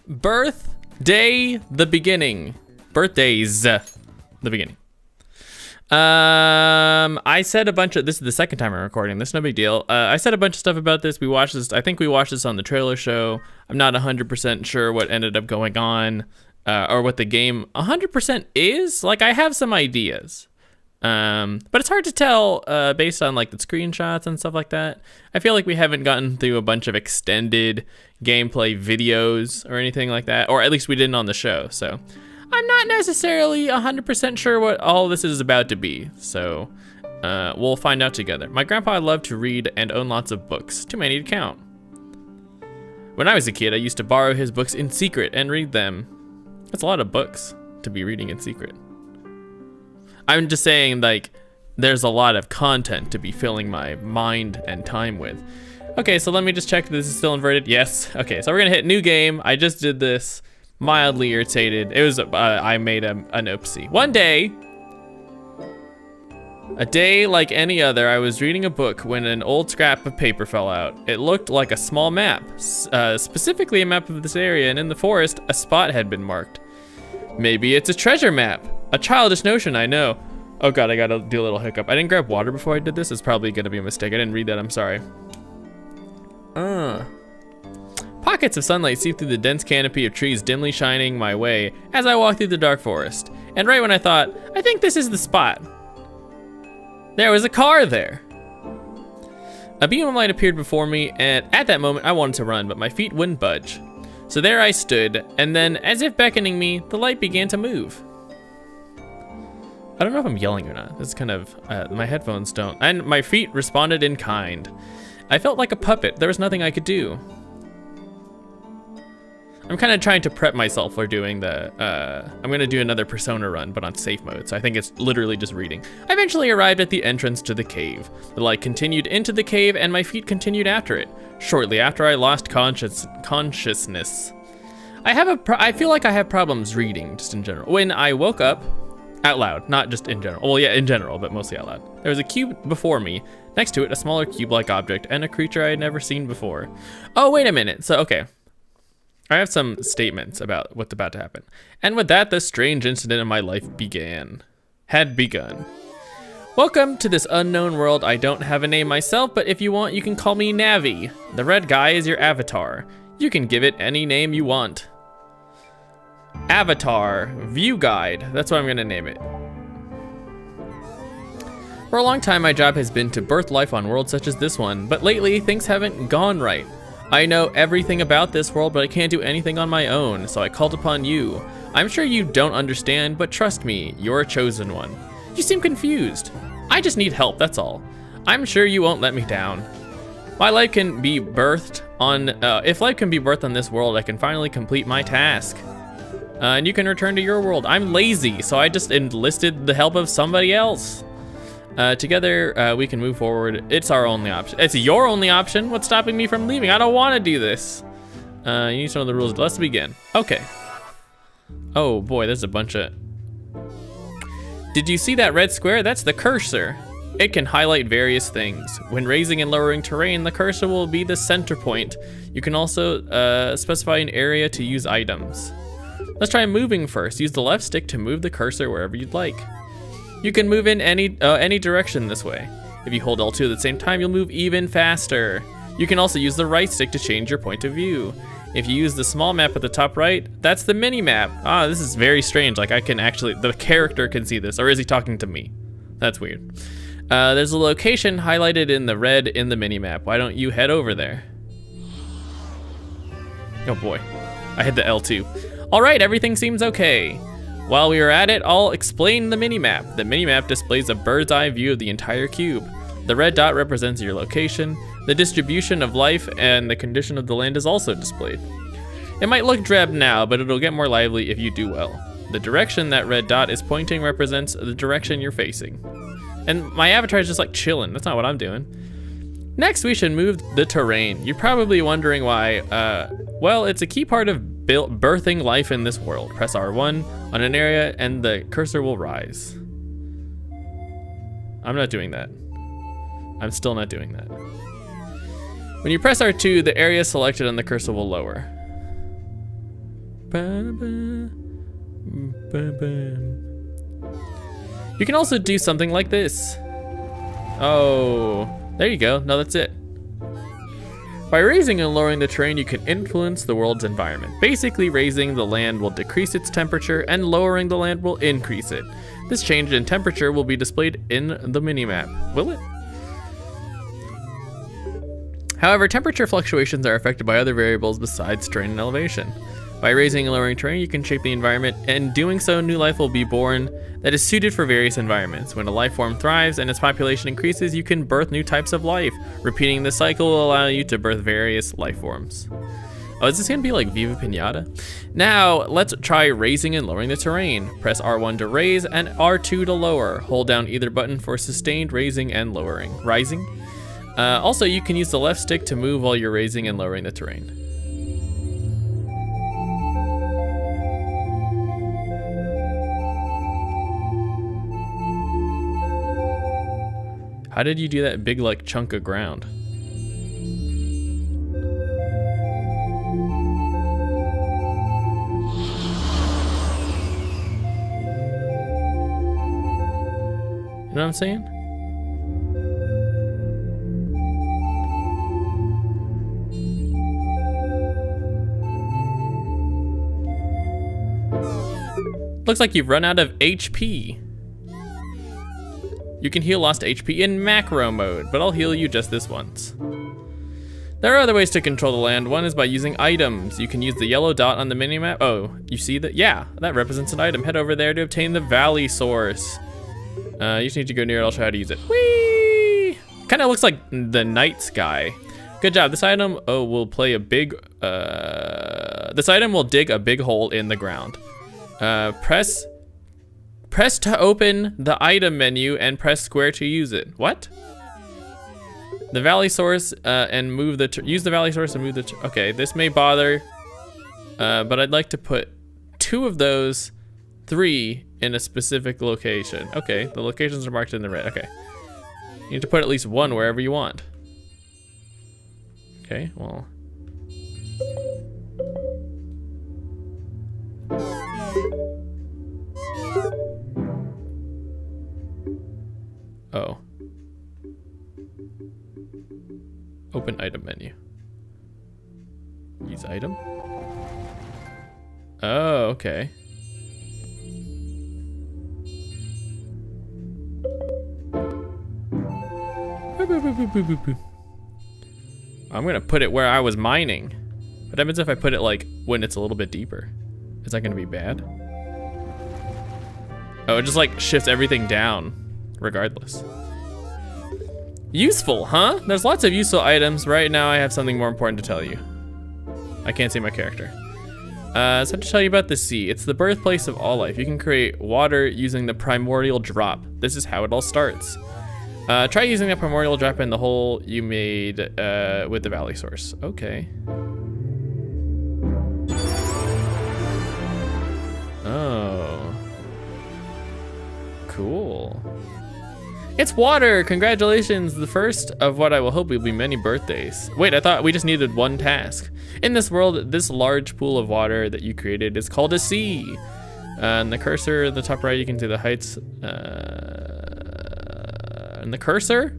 Birthday, the beginning. Birthdays, the beginning. I said a bunch of, this is the second time I'm recording this, no big deal. I said a bunch of stuff about this. We watched this, I think we watched this on the trailer show. I'm not 100% sure what ended up going on, or what the game 100% is. Like, I have some ideas. But it's hard to tell, based on like the screenshots and stuff like that. I feel like we haven't gotten through a bunch of extended gameplay videos or anything like that, or at least we didn't on the show. So I'm not necessarily 100% sure what all this is about to be. So, we'll find out together. My grandpa loved to read and own lots of books, too many to count. When I was a kid, I used to borrow his books in secret and read them. That's a lot of books to be reading in secret. I'm just saying, like, there's a lot of content to be filling my mind and time with. Okay, so let me just check if this is still inverted. Yes. Okay, so we're gonna hit new game. I just did this, mildly irritated. It was, I made an oopsie. One day, a day like any other, I was reading a book when an old scrap of paper fell out. It looked like a small map, specifically a map of this area, and in the forest, a spot had been marked. Maybe it's a treasure map. A childish notion, I know. Oh god, I gotta do a little hiccup. I didn't grab water before I did this. It's probably gonna be a mistake. I didn't read that, I'm sorry. Pockets of sunlight seep through the dense canopy of trees dimly shining my way as I walk through the dark forest. And right when I thought, I think this is the spot, there was a car there. A beam of light appeared before me, and at that moment I wanted to run, but my feet wouldn't budge. So there I stood, and then, as if beckoning me, the light began to move. I don't know if I'm yelling or not. This is kind of, my headphones don't. And my feet responded in kind. I felt like a puppet. There was nothing I could do. I'm kind of trying to prep myself for doing the, I'm gonna do another Persona run, but on safe mode. So I think it's literally just reading. I eventually arrived at the entrance to the cave. The light continued into the cave and my feet continued after it. Shortly after I lost consciousness. I feel like I have problems reading just in general. When I woke up, out loud, not just in general. Well, yeah, in general, but mostly out loud. There was a cube before me. Next to it, a smaller cube-like object and a creature I had never seen before. Oh, wait a minute. So, okay. I have some statements about what's about to happen. And with that, the strange incident in my life had begun. Welcome to this unknown world. I don't have a name myself, but if you want, you can call me Navi. The red guy is your avatar. You can give it any name you want. Avatar, view guide, that's what I'm gonna name it. For a long time, my job has been to birth life on worlds such as this one, but lately, things haven't gone right. I know everything about this world, but I can't do anything on my own, so I called upon you. I'm sure you don't understand, but trust me, you're a chosen one. You seem confused. I just need help, that's all. I'm sure you won't let me down. My life can be birthed on, if life can be birthed on this world, I can finally complete my task. And you can return to your world. I'm lazy, so I just enlisted the help of somebody else. Together, we can move forward. It's our only option. It's your only option. What's stopping me from leaving? I don't want to do this. You need to know the rules. Let's begin. Okay. Oh boy, there's a bunch of... Did you see that red square? That's the cursor. It can highlight various things. When raising and lowering terrain, the cursor will be the center point. You can also specify an area to use items. Let's try moving first. Use the left stick to move the cursor wherever you'd like. You can move in any direction this way. If you hold L2 at the same time, you'll move even faster. You can also use the right stick to change your point of view. If you use the small map at the top right, that's the mini map. Ah, this is very strange. Like I can actually, the character can see this, or is he talking to me? That's weird. There's a location highlighted in the red in the mini map. Why don't you head over there? Oh boy, I hit the L2. All right, everything seems okay. While we are at it, I'll explain the minimap. The minimap displays a bird's eye view of the entire cube. The red dot represents your location. The distribution of life and the condition of the land is also displayed. It might look drab now, but it'll get more lively if you do well. The direction that red dot is pointing represents the direction you're facing. And my avatar is just like chilling. That's not what I'm doing. Next, we should move the terrain. You're probably wondering why. Well, it's a key part of birthing life in this world. Press R1 on an area and the cursor will rise. I'm not doing that. I'm still not doing that. When you press R2, the area selected on the cursor will lower. You can also do something like this. Oh, there you go. No, that's it. By raising and lowering the terrain, you can influence the world's environment. Basically, raising the land will decrease its temperature and lowering the land will increase it. This change in temperature will be displayed in the minimap. Will it? However, temperature fluctuations are affected by other variables besides terrain and elevation. By raising and lowering terrain, you can shape the environment, and doing so, new life will be born that is suited for various environments. When a life form thrives and its population increases, you can birth new types of life. Repeating this cycle will allow you to birth various life forms. Oh, is this gonna be like Viva Pinata? Now, let's try raising and lowering the terrain. Press R1 to raise and R2 to lower. Hold down either button for sustained raising and lowering. Rising? Also, you can use the left stick to move while you're raising and lowering the terrain. How did you do that big like chunk of ground? You know what I'm saying? Looks like you've run out of HP. You can heal lost HP in macro mode, but I'll heal you just this once. There are other ways to control the land. One is by using items. You can use the yellow dot on the minimap. Oh, you see that? Yeah, that represents an item. Head over there to obtain the valley source. You just need to go near it. I'll show you how to use it. Whee! Kind of looks like the night sky. Good job. This item will play a big. This item will dig a big hole in the ground. Press to open the item menu and press square to use it. What? The valley source and move the. Use the valley source and move the. Okay, this may bother, but I'd like to put 2 of those, 3 in a specific location. Okay, the locations are marked in the red. Okay, you need to put at least 1 wherever you want. Okay, well. Oh. Open item menu. Use item? Oh, okay. I'm gonna put it where I was mining. What happens if I put it like when it's a little bit deeper? Is that gonna be bad? Oh, it just like shifts everything down regardless. Useful, huh? There's lots of useful items. Right now I have something more important to tell you. I can't see my character. So I have to tell you about the sea. It's the birthplace of all life. You can create water using the primordial drop. This is how it all starts. Try using that primordial drop in the hole you made with the valley source. Okay. Oh. Cool. It's water! Congratulations! The first of what I will hope will be many birthdays. Wait, I thought we just needed 1 task. In this world, this large pool of water that you created is called a sea. And the cursor in the top right, you can see the heights. And the cursor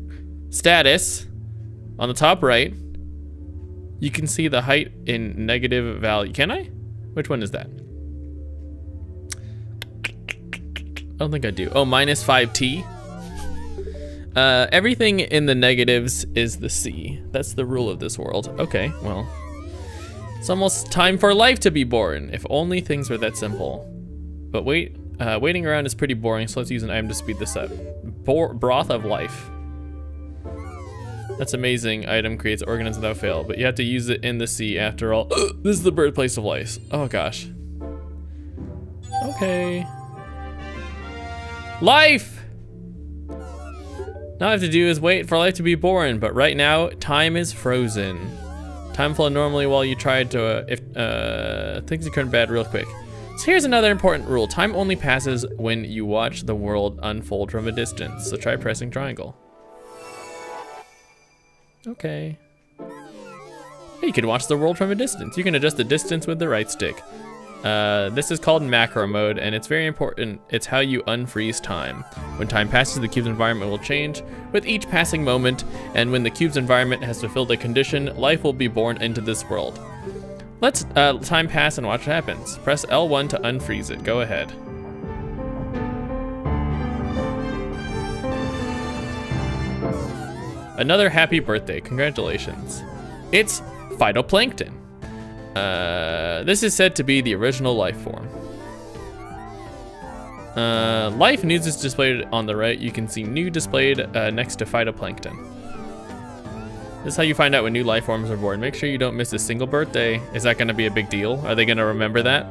status on the top right, you can see the height in negative value. Can I? Which one is that? I don't think I do. Oh, minus 5t. Everything in the negatives is the sea. That's the rule of this world. Okay, well. It's almost time for life to be born. If only things were that simple. But wait, waiting around is pretty boring, so let's use an item to speed this up. Broth of life. That's amazing. Item creates organisms without fail, but you have to use it in the sea after all. This is the birthplace of life. Oh gosh. Okay. Life! Now all I have to do is wait for life to be born, but right now, time is frozen. Time flowed normally while you tried to, things turn bad real quick. So here's another important rule. Time only passes when you watch the world unfold from a distance. So try pressing triangle. Okay. Hey, you can watch the world from a distance. You can adjust the distance with the right stick. This is called macro mode, and it's very important. It's how you unfreeze time. When time passes, the cube's environment will change with each passing moment, and when the cube's environment has fulfilled a condition, life will be born into this world. Let's time pass and watch what happens. Press L1 to unfreeze it. Go ahead. Another happy birthday. Congratulations. It's phytoplankton. This is said to be the original life form. Life news is displayed on the right. You can see new displayed next to phytoplankton. This is how you find out when new life forms are born. Make sure you don't miss a single birthday. Is that gonna be a big deal? Are they gonna remember that?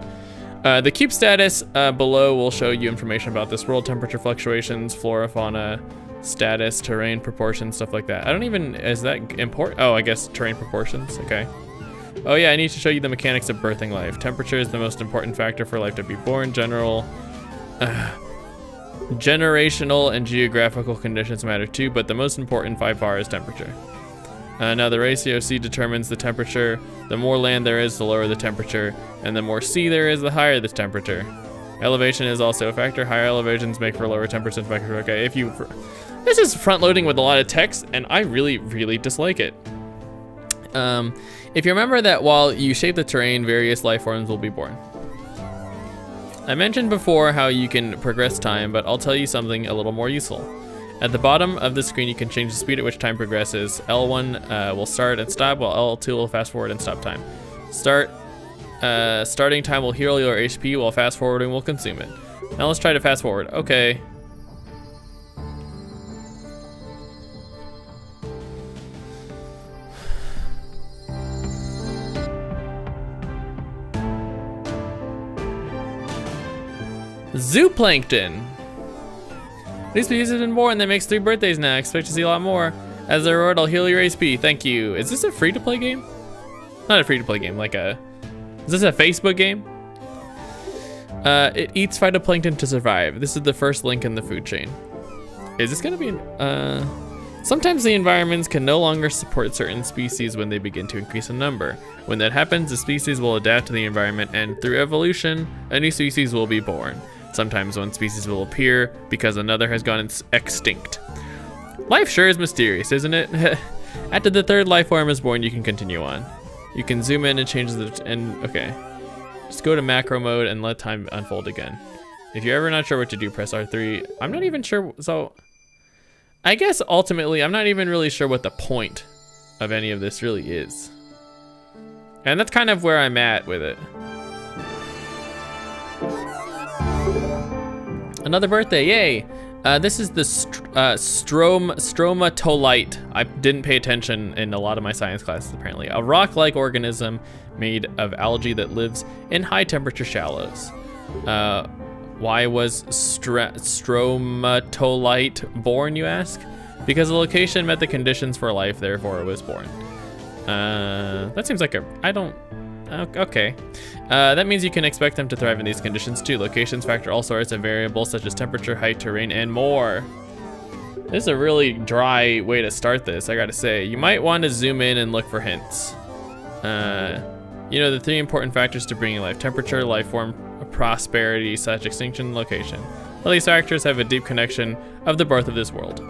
The cube status below will show you information about this world, temperature fluctuations, flora, fauna, status, terrain, proportions, stuff like that. I don't even, is that important? Oh, I guess terrain proportions, okay. Oh yeah, I need to show you the mechanics of birthing life. Temperature is the most important factor for life to be born. Generational and geographical conditions matter too, but the most important by far is temperature. Now the ratio C determines the temperature. The more land there is, the lower the temperature, and the more sea there is, the higher the temperature. Elevation is also a factor. Higher elevations make for lower temperatures. Okay, this is front loading with a lot of text, and I really, really dislike it. If you remember that while you shape the terrain, various life forms will be born. I mentioned before how you can progress time, but I'll tell you something a little more useful. At the bottom of the screen, you can change the speed at which time progresses. L1 will start and stop, while L2 will fast forward and stop time. Starting time will heal your HP, while fast forwarding will consume it. Now let's try to fast forward. Okay. Zooplankton. New species have been born. That makes 3 birthdays now. Expect to see a lot more. As a reward, I'll heal your HP. Thank you. Is this a free-to-play game? Not a free-to-play game. Is this a Facebook game? It eats phytoplankton to survive. This is the first link in the food chain. Is this gonna be sometimes the environments can no longer support certain species when they begin to increase in number. When that happens, the species will adapt to the environment, and through evolution, a new species will be born. Sometimes one species will appear because another has gone extinct. Life sure is mysterious, isn't it? After the 3rd life form is born, you can continue on. You can zoom in and change okay. Just go to macro mode and let time unfold again. If you're ever not sure what to do, press R3. I'm not even sure, so I guess ultimately, I'm not even really sure what the point of any of this really is. And that's kind of where I'm at with it. Another birthday, yay! This is the stromatolite. I didn't pay attention in a lot of my science classes, apparently. A rock-like organism made of algae that lives in high-temperature shallows. Why was stromatolite born, you ask? Because the location met the conditions for life, therefore it was born. That seems like okay. That means you can expect them to thrive in these conditions too. Locations factor all sorts of variables such as temperature, height, terrain, and more. This is a really dry way to start this, I gotta say. You might want to zoom in and look for hints. You know, the 3 important factors to bringing life: temperature, life form, prosperity, / extinction, location. All these factors have a deep connection of the birth of this world.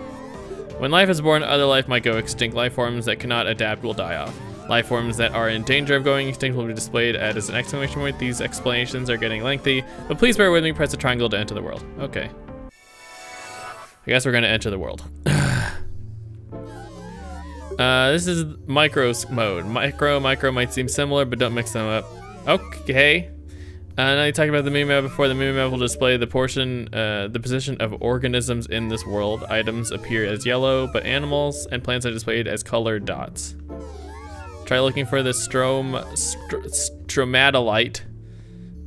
When life is born, other life might go extinct. Life forms that cannot adapt will die off. Life forms that are in danger of going extinct will be displayed as an exclamation point. These explanations are getting lengthy, but please bear with me. Press the triangle to enter the world. Okay. I guess we're gonna enter the world. This is micro mode. Micro might seem similar, but don't mix them up. Okay. Now you talked about the mini map before. The mini map will display the position of organisms in this world. Items appear as yellow, but animals and plants are displayed as colored dots. Try looking for the stromatolite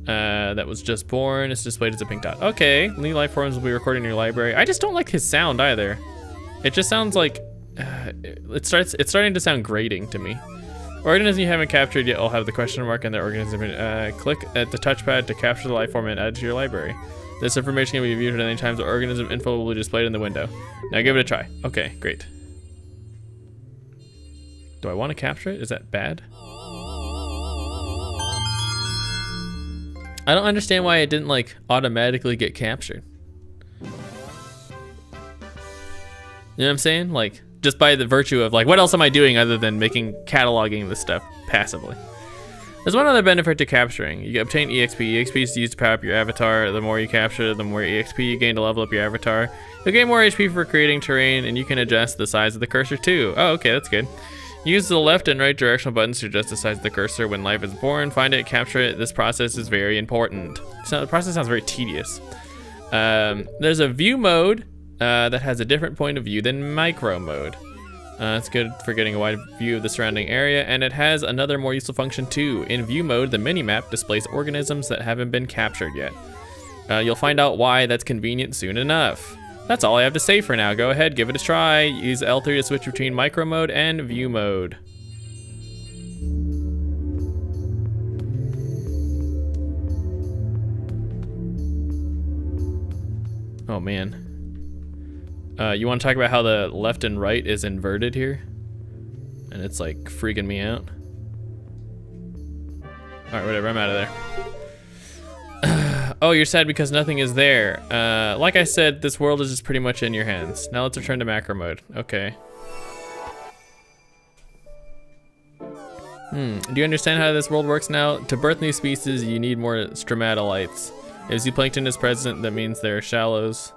that was just born. It's displayed as a pink dot. Okay, new life forms will be recorded in your library. I just don't like his sound either. It just sounds like it's starting to sound grating to me. Organism you haven't captured yet will have the question mark and the organism. Click at the touchpad to capture the life form and add to your library. This information can be viewed at any time, so organism info will be displayed in the window. Now give it a try. Okay, great. Do I want to capture it? Is that bad? I don't understand why it didn't like automatically get captured. You know what I'm saying? Like, just by the virtue of like, what else am I doing other than cataloging this stuff passively? There's one other benefit to capturing. You obtain EXP. EXP is used to power up your avatar. The more you capture, the more EXP you gain to level up your avatar. You'll gain more HP for creating terrain, and you can adjust the size of the cursor too. Oh, okay, that's good. Use the left and right directional buttons to adjust the size of the cursor when life is born. Find it, capture it. This process is very important. So the process sounds very tedious. There's a view mode that has a different point of view than micro mode. It's good for getting a wide view of the surrounding area, and it has another more useful function too. In view mode, the mini-map displays organisms that haven't been captured yet. You'll find out why that's convenient soon enough. That's all I have to say for now. Go ahead, give it a try. Use L3 to switch between micro mode and view mode. Oh man. You want to talk about how the left and right is inverted here? And it's like freaking me out. All right, whatever, I'm out of there. Oh, you're sad because nothing is there. Like I said, this world is just pretty much in your hands. Now let's return to macro mode. Okay. Do you understand how this world works now? To birth new species, you need more stromatolites. If zooplankton is present, that means there are shallows.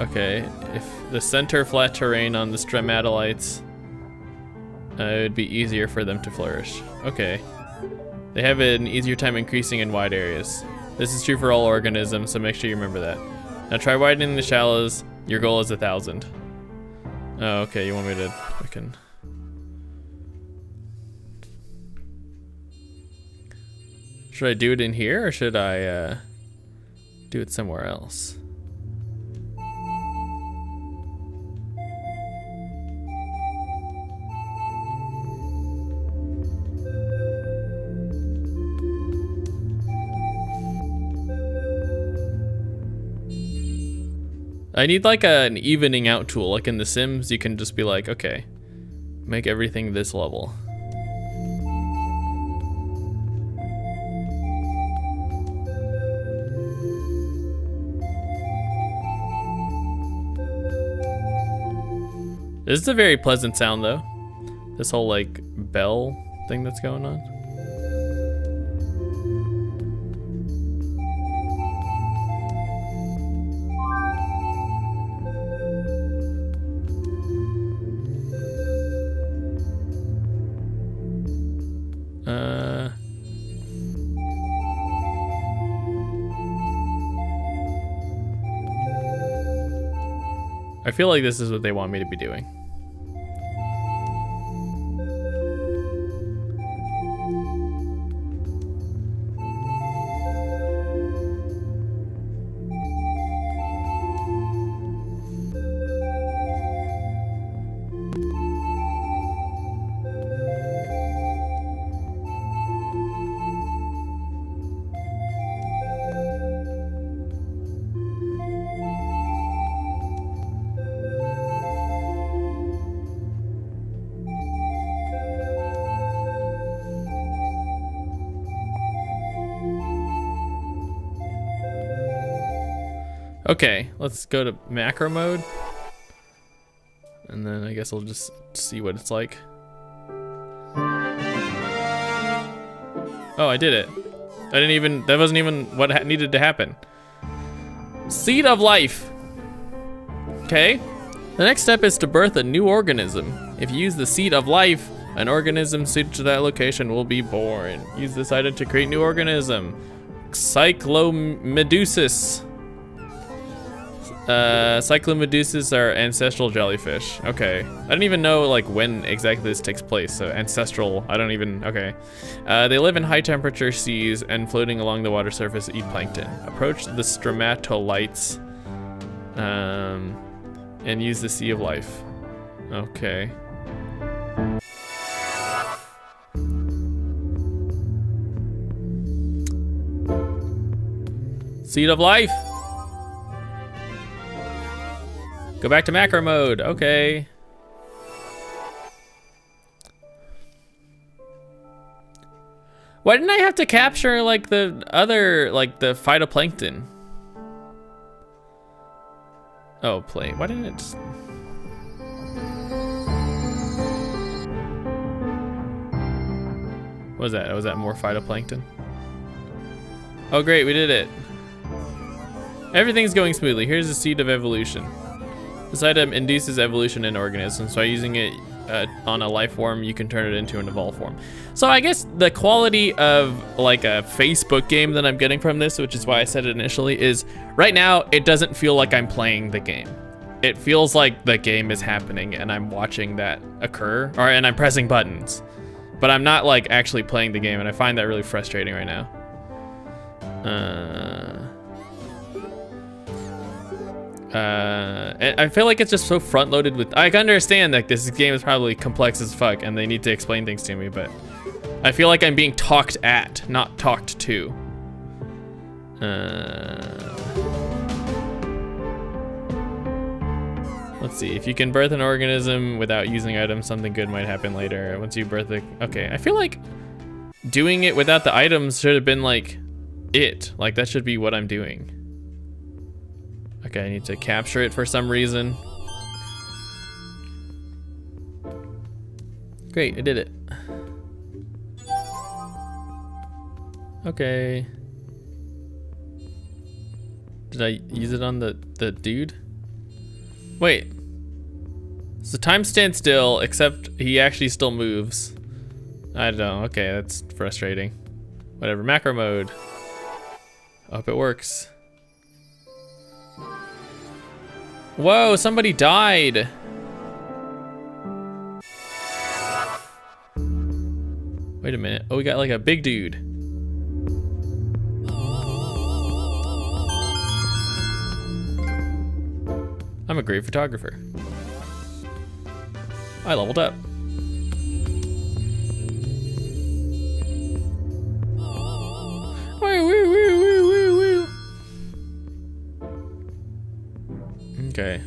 Okay, if the center flat terrain on the stromatolites, it would be easier for them to flourish. Okay. They have an easier time increasing in wide areas. This is true for all organisms, so make sure you remember that. Now try widening the shallows. Your goal is 1,000. Oh, okay, you want me to fucking... Should I do it in here, or should I do it somewhere else? I need like an evening out tool, like in The Sims. You can just be like, okay, make everything this level. This is a very pleasant sound though. This whole like bell thing that's going on. I feel like this is what they want me to be doing. Okay, let's go to macro mode. And then I guess I'll just see what it's like. Oh, I did it. That wasn't even what needed to happen. Seed of life. Okay. The next step is to birth a new organism. If you use the seed of life, an organism suited to that location will be born. Use this item to create new organism. Cyclomedusis. Cyclomedusas are ancestral jellyfish. Okay. I don't even know like when exactly this takes place. So ancestral, I don't even, okay. They live in high temperature seas and floating along the water surface eat plankton. Approach the stromatolites and use the sea of life. Okay. Seed of life. Go back to macro mode, okay. Why didn't I have to capture like the other, like the phytoplankton? Oh, play. Why didn't it just... What was that? Was that more phytoplankton? Oh great, we did it. Everything's going smoothly. Here's the seed of evolution. This item induces evolution in organisms. By using it on a life form, you can turn it into an evolved form. So I guess the quality of like a Facebook game that I'm getting from this, which is why I said it initially, is right now it doesn't feel like I'm playing the game. It feels like the game is happening and I'm watching that occur, and I'm pressing buttons. But I'm not like actually playing the game, and I find that really frustrating right now. And I feel like it's just so front-loaded with... I can understand that this game is probably complex as fuck and they need to explain things to me, but I feel like I'm being talked at, not talked to. Let's see. If you can birth an organism without using items, something good might happen later. Once you birth it... Okay, I feel like doing it without the items should have been like it. Like that should be what I'm doing. Okay, I need to capture it for some reason. Great, I did it. Okay. Did I use it on the dude? Wait. So time stands still, except he actually still moves. I don't know, okay, that's frustrating. Whatever, macro mode. I hope it works. Whoa, somebody died. Wait a minute. Oh, we got like a big dude. I'm a great photographer. I leveled up. Okay.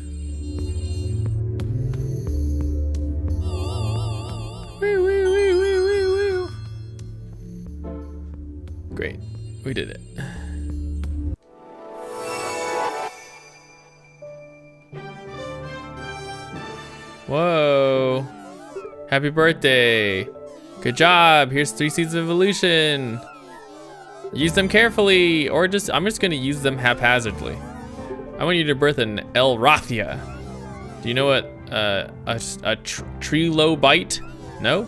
Great, we did it. Whoa. Happy birthday. Good job. Here's 3 seeds of evolution. Use them carefully, or just, I'm just gonna use them haphazardly. I want you to birth an Elrathia. Do you know what a trilobite? No?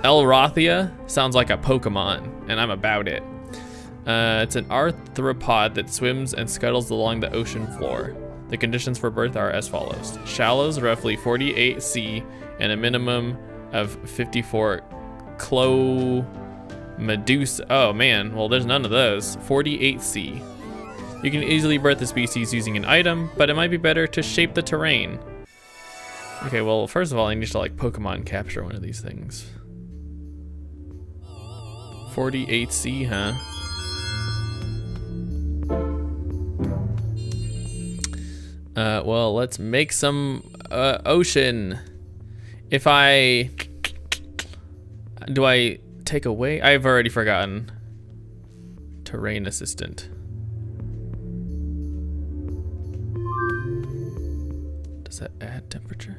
Elrathia sounds like a Pokemon, and I'm about it. It's an arthropod that swims and scuttles along the ocean floor. The conditions for birth are as follows. Shallows, roughly 48 C, and a minimum of 54 Medusa. Oh man, well there's none of those. 48 C. You can easily birth the species using an item, but it might be better to shape the terrain. Okay, well, first of all, I need to like Pokemon capture one of these things. 48C, huh? Well, let's make some ocean. If I... Do I take away? I've already forgotten. Terrain assistant. Does that add temperature?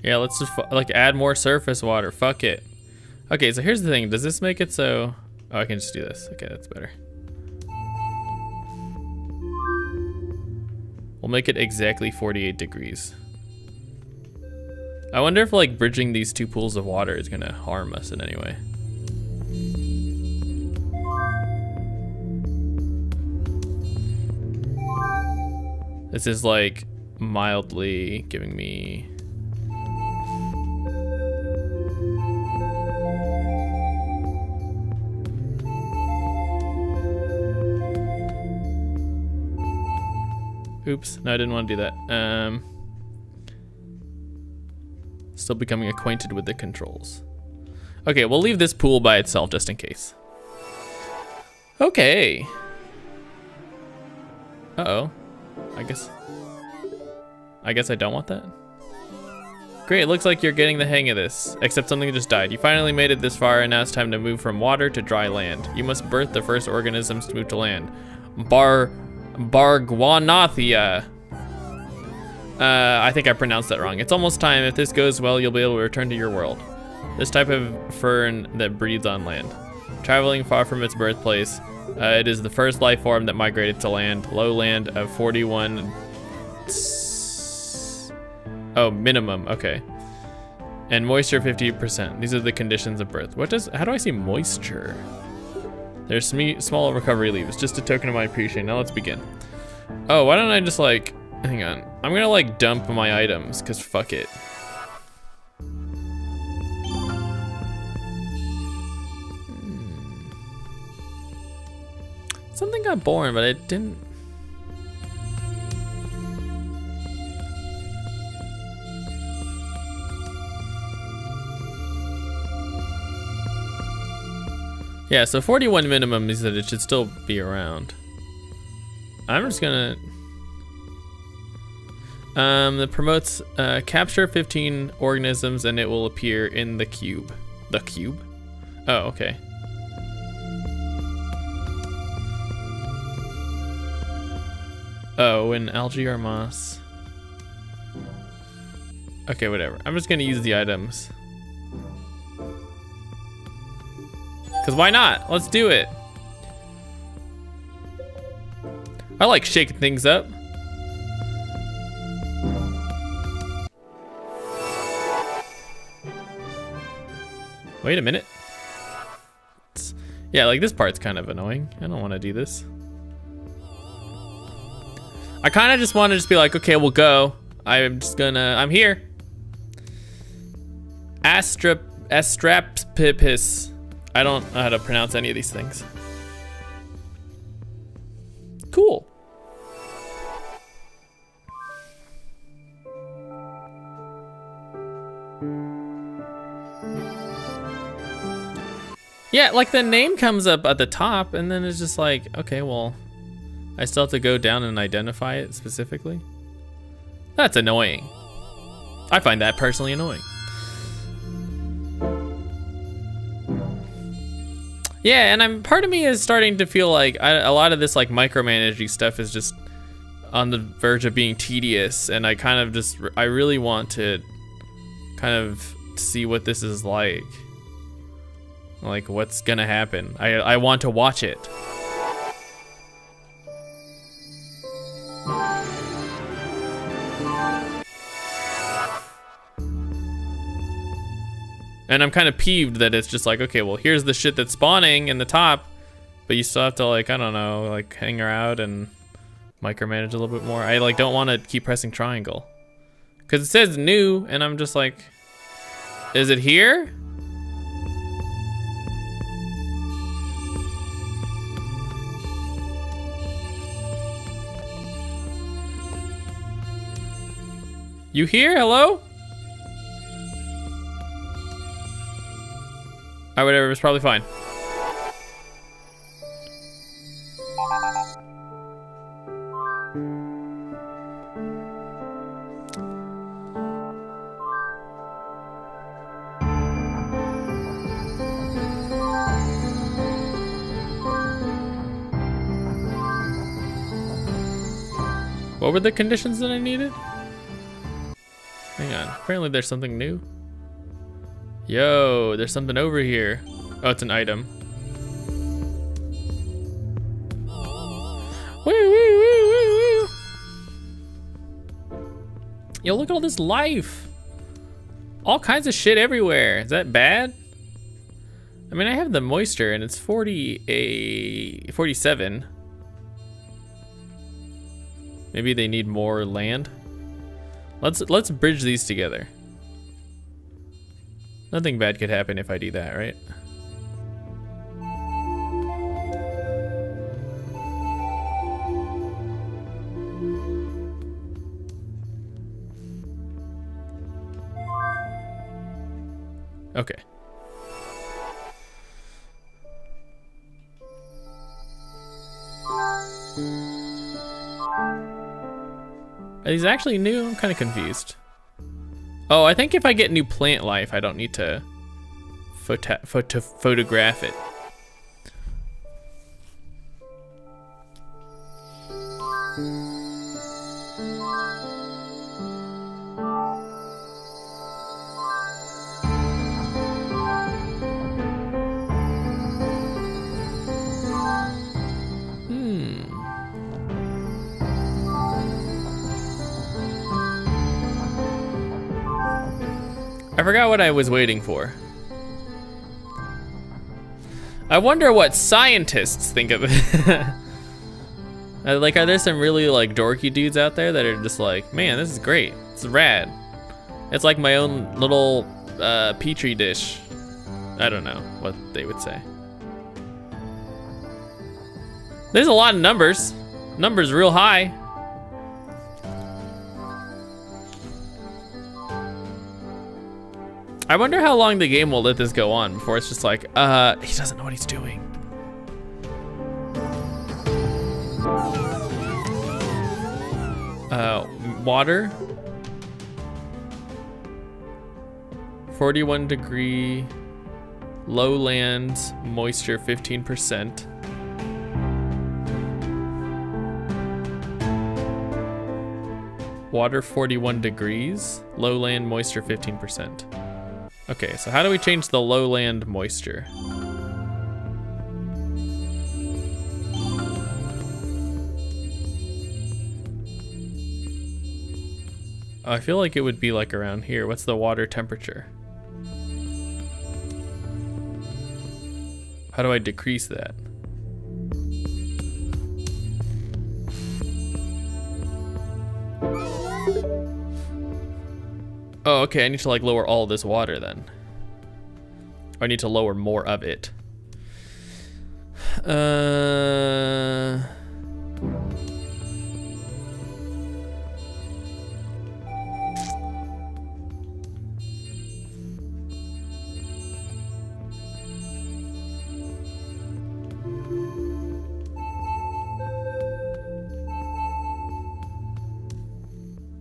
Yeah, let's just like add more surface water. Fuck it. Okay, so here's the thing. Does this make it so... Oh, I can just do this. Okay, that's better. We'll make it exactly 48 degrees. I wonder if like bridging these two pools of water is gonna harm us in any way. This is like mildly giving me... Oops, no, I didn't want to do that. Still becoming acquainted with the controls. Okay, we'll leave this pool by itself just in case. Okay. Uh-oh. I guess I don't want that. Great, it looks like you're getting the hang of this. Except something just died. You finally made it this far, and now it's time to move from water to dry land. You must birth the first organisms to move to land. Barguanathia. I think I pronounced that wrong. It's almost time. If this goes well, you'll be able to return to your world. This type of fern that breeds on land. Traveling far from its birthplace, it is the first life form that migrated to land. Low land of 41... Oh, minimum, okay. And moisture 50%. These are the conditions of birth. How do I see moisture? There's small recovery leaves, just a token of my appreciation. Now let's begin. Oh, why don't I just like, hang on. I'm gonna like dump my items, cause fuck it. Something got born, but it didn't. Yeah, so 41 minimum is that it should still be around. I'm just gonna... that promotes capture 15 organisms and it will appear in the cube. The cube? Oh, okay. Oh, in algae or moss. Okay, whatever. I'm just gonna use the items. Cause why not? Let's do it. I like shaking things up. Wait a minute. Yeah, like this part's kind of annoying. I don't want to do this. I kind of just want to be like, okay, we'll go. I'm here. Astrapipis. I don't know how to pronounce any of these things. Cool. Yeah, like the name comes up at the top and then it's just like, okay, well, I still have to go down and identify it specifically. That's annoying. I find that personally annoying. Yeah, and part of me is starting to feel like a lot of this like micromanaging stuff is just on the verge of being tedious, and I really want to kind of see what this is like what's gonna happen. I want to watch it. And I'm kind of peeved that it's just like, okay, well, here's the shit that's spawning in the top, but you still have to like, I don't know, like hang out and micromanage a little bit more. I like don't want to keep pressing triangle because it says new and I'm just like, is it here? You here? Hello? Alright, whatever, it's probably fine. What were the conditions that I needed? Hang on, apparently there's something new. Yo, there's something over here. Oh, it's an item. Woo, woo, woo, woo, woo. Yo, look at all this life. All kinds of shit everywhere. Is that bad? I mean, I have the moisture and it's 47. Maybe they need more land. Let's bridge these together. Nothing bad could happen if I do that, right? Okay. Are these actually new? I'm kind of confused. Oh, I think if I get new plant life, I don't need to photograph it. I forgot what I was waiting for. I wonder what scientists think of it. Like, are there some really like dorky dudes out there that are just like, man, this is great. It's rad. It's like my own little petri dish. I don't know what they would say. There's a lot of numbers. Numbers real high. I wonder how long the game will let this go on before it's just like, he doesn't know what he's doing. Water. 41 degree, lowland, moisture 15%. Water 41 degrees, lowland moisture 15%. Okay, so how do we change the lowland moisture? I feel like it would be like around here. What's the water temperature? How do I decrease that? Oh, okay, I need to like lower all this water then. I need to lower more of it.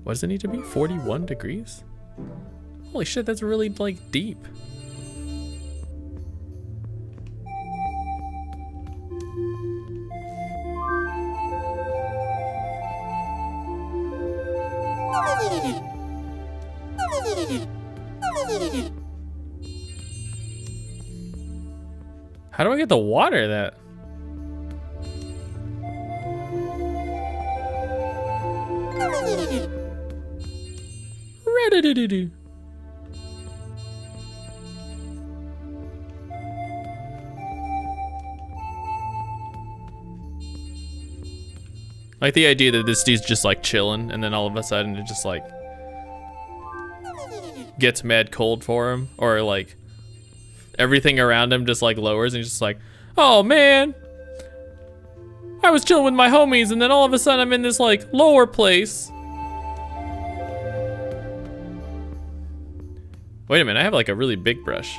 What does it need to be? 41 degrees? Holy shit, that's really like deep. How do I get the water that? Ra-da-da-da-do. Like the idea that this dude's just like chilling and then all of a sudden it just like gets mad cold for him, or like everything around him just like lowers and he's just like, oh man, I was chilling with my homies and then all of a sudden I'm in this like lower place. Wait a minute, I have like a really big brush.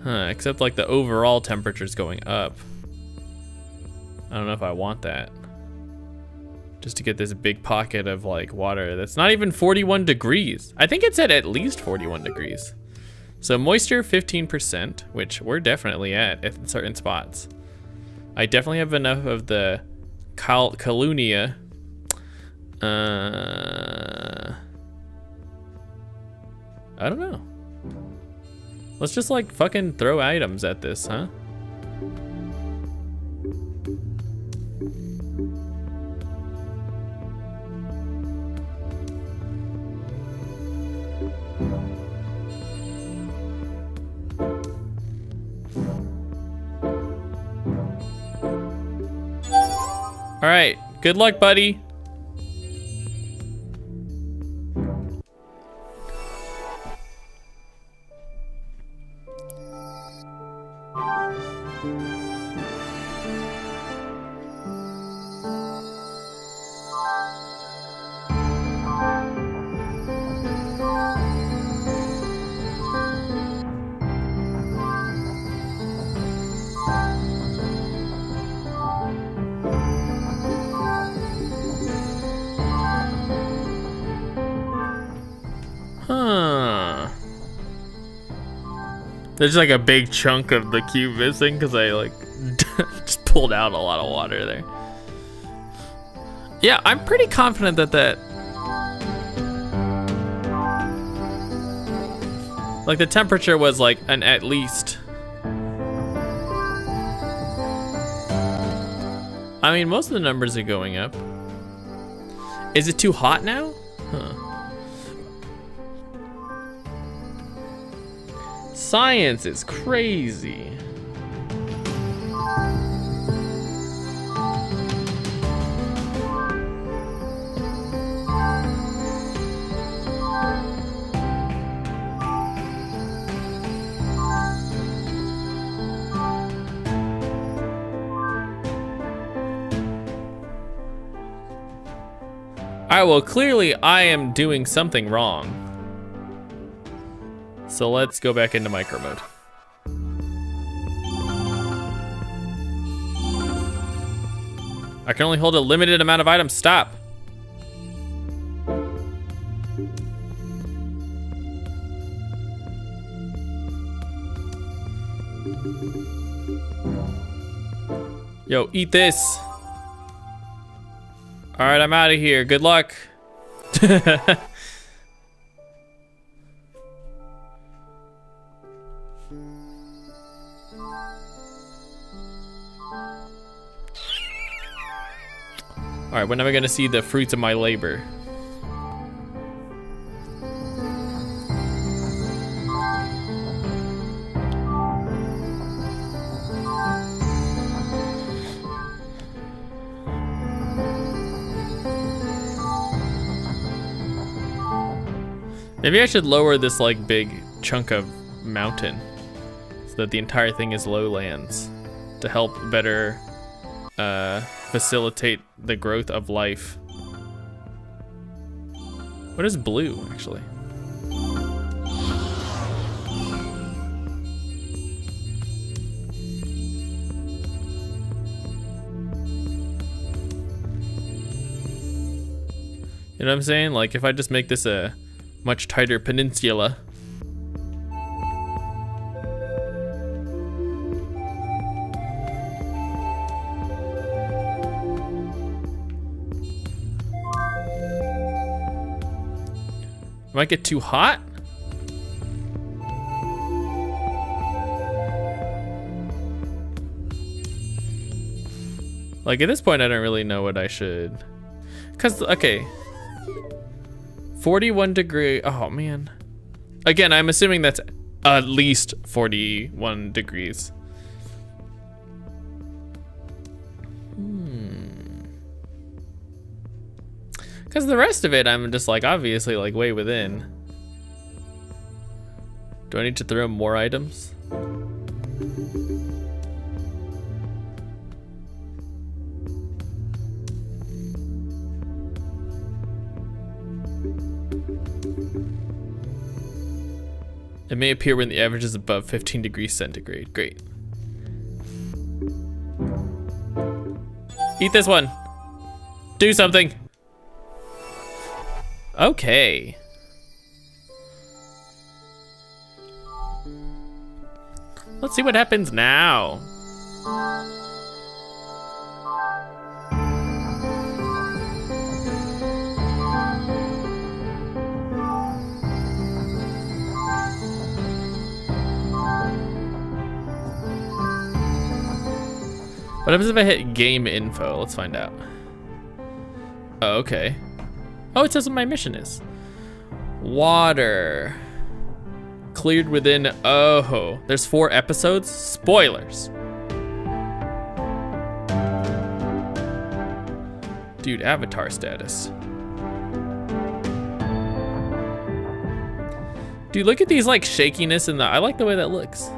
Huh, except like the overall temperature's going up. I don't know if I want that. Just to get this big pocket of like water that's not even 41 degrees. I think it said at least 41 degrees. So moisture 15%, which we're definitely at certain spots. I definitely have enough of the Calunia. I don't know. Let's just like fucking throw items at this, huh? All right, good luck, buddy. Huh. There's like a big chunk of the cube missing because I like just pulled out a lot of water there. Yeah, I'm pretty confident that like the temperature was like an at least. I mean, most of the numbers are going up. Is it too hot now? Huh. Science is crazy. Alright, well, clearly I am doing something wrong. So let's go back into micro mode. I can only hold a limited amount of items. Stop. Yo, eat this. All right, I'm out of here. Good luck. All right, when am I gonna see the fruits of my labor? Maybe I should lower this like big chunk of mountain so that the entire thing is lowlands to help better facilitate the growth of life. What is blue, actually? You know what I'm saying? Like if I just make this a much tighter peninsula. Might get too hot. Like at this point, I don't really know what I should. Cause okay, 41 degree. Oh man. Again, I'm assuming that's at least 41 degrees. Because the rest of it, I'm just like, obviously, like way within. Do I need to throw more items? It may appear when the average is above 15 degrees centigrade. Great. Eat this one. Do something. Okay. Let's see what happens now. What happens if I hit game info? Let's find out. Oh, okay. Oh, it says what my mission is. Water. Cleared within, oh, there's 4 episodes? Spoilers. Dude, avatar status. Dude, look at these like shakiness in the, I like the way that looks.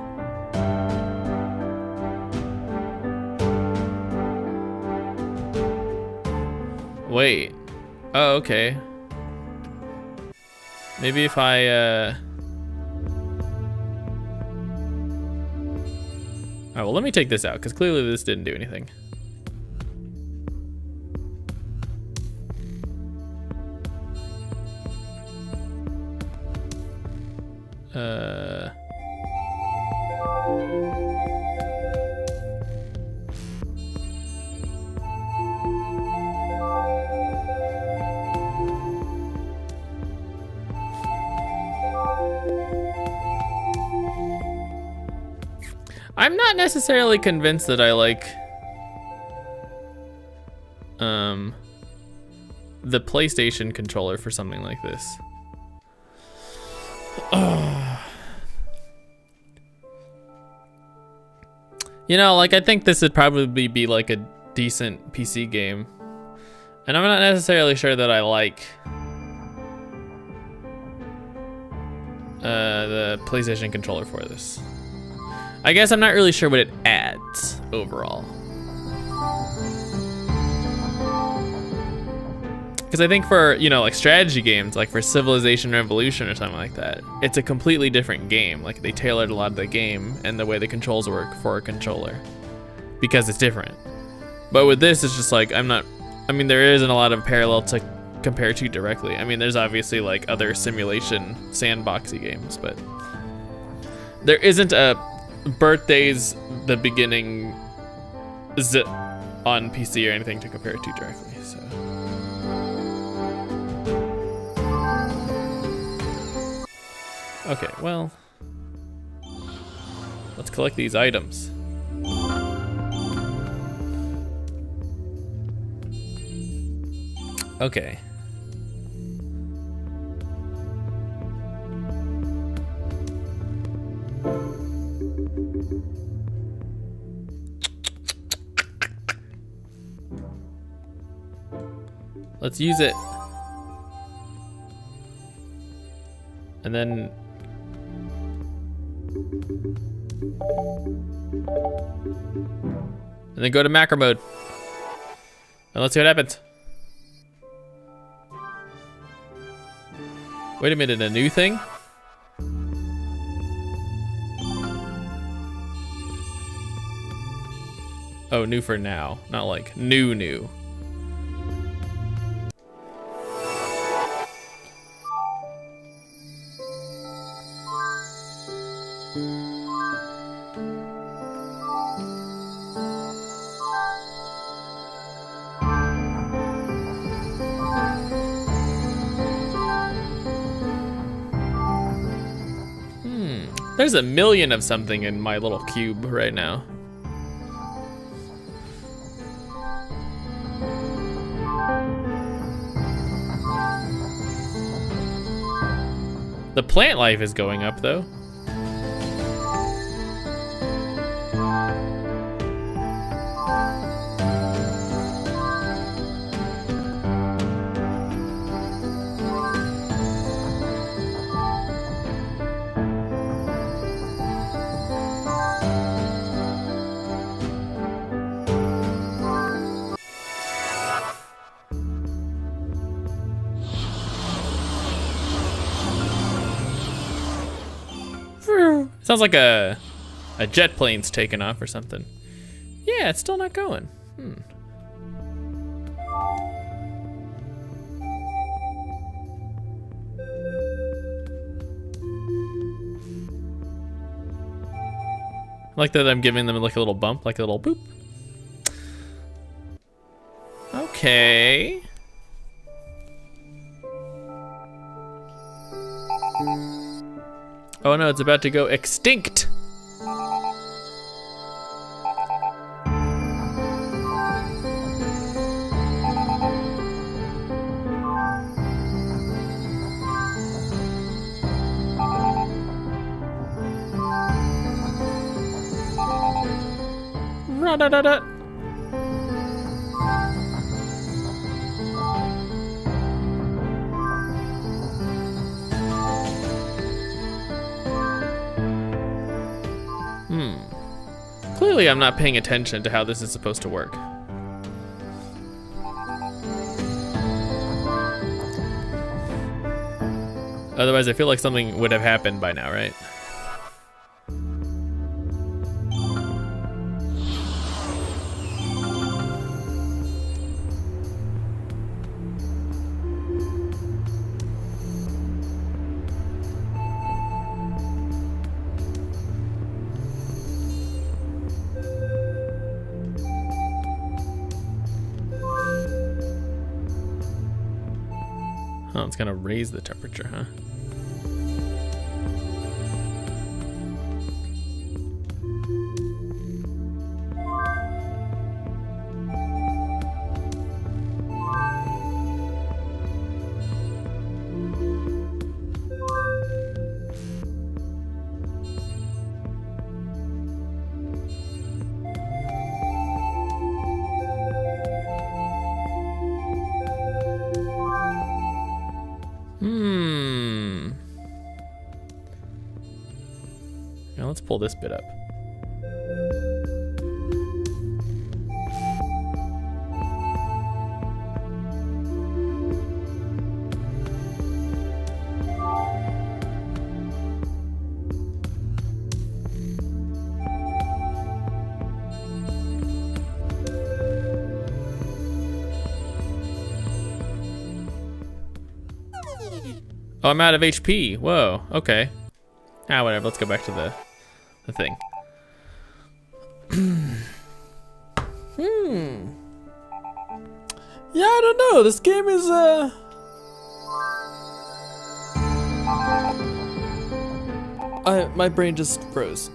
Wait. Oh, okay. Maybe if I, Alright, well, let me take this out, because clearly this didn't do anything. Uh... I'm not necessarily convinced that I like the PlayStation controller for something like this. You know, like I think this would probably be like a decent PC game. And I'm not necessarily sure that I like the PlayStation controller for this. I guess I'm not really sure what it adds overall. Because I think for, you know, like strategy games, like for Civilization Revolution or something like that, it's a completely different game. Like they tailored a lot of the game and the way the controls work for a controller because it's different. But with this, it's just like, I mean, there isn't a lot of parallel to compare to directly. I mean, there's obviously like other simulation sandboxy games, but there isn't a Birthdays the beginning on PC or anything to compare it to directly, so. Okay, well, let's collect these items. Okay. Let's use it. And then go to macro mode. And let's see what happens. Wait a minute, a new thing? Oh, new for now, not like new. There's a million of something in my little cube right now. The plant life is going up though. Sounds like a jet plane's taking off or something. Yeah, it's still not going. I like that I'm giving them like a little bump, like a little boop. Okay. Oh no, it's about to go extinct. Ra-da-da-da. Clearly I'm not paying attention to how this is supposed to work. Otherwise I feel like something would have happened by now, right? Oh, it's gonna raise the temperature, huh? Now let's pull this bit up. Oh, I'm out of HP. Whoa, okay. Ah, whatever, let's go back to the thing. Yeah, I don't know. This game is my brain just froze.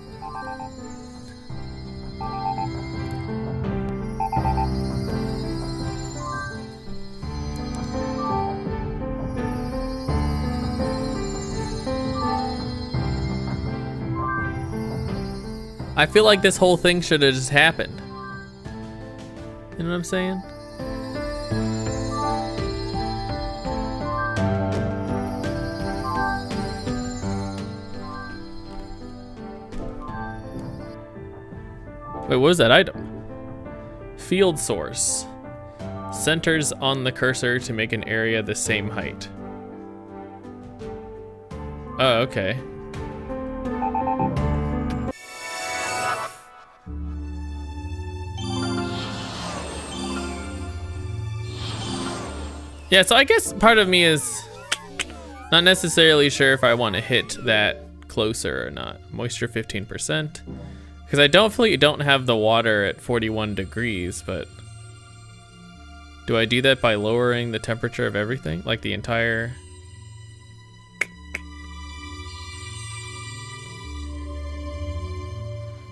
I feel like this whole thing should have just happened. You know what I'm saying? Wait, what is that item? Field source. Centers on the cursor to make an area the same height. Oh, okay. Yeah, so I guess part of me is not necessarily sure if I want to hit that closer or not. Moisture 15%. Because I don't have the water at 41 degrees, but do I do that by lowering the temperature of everything? Like the entire...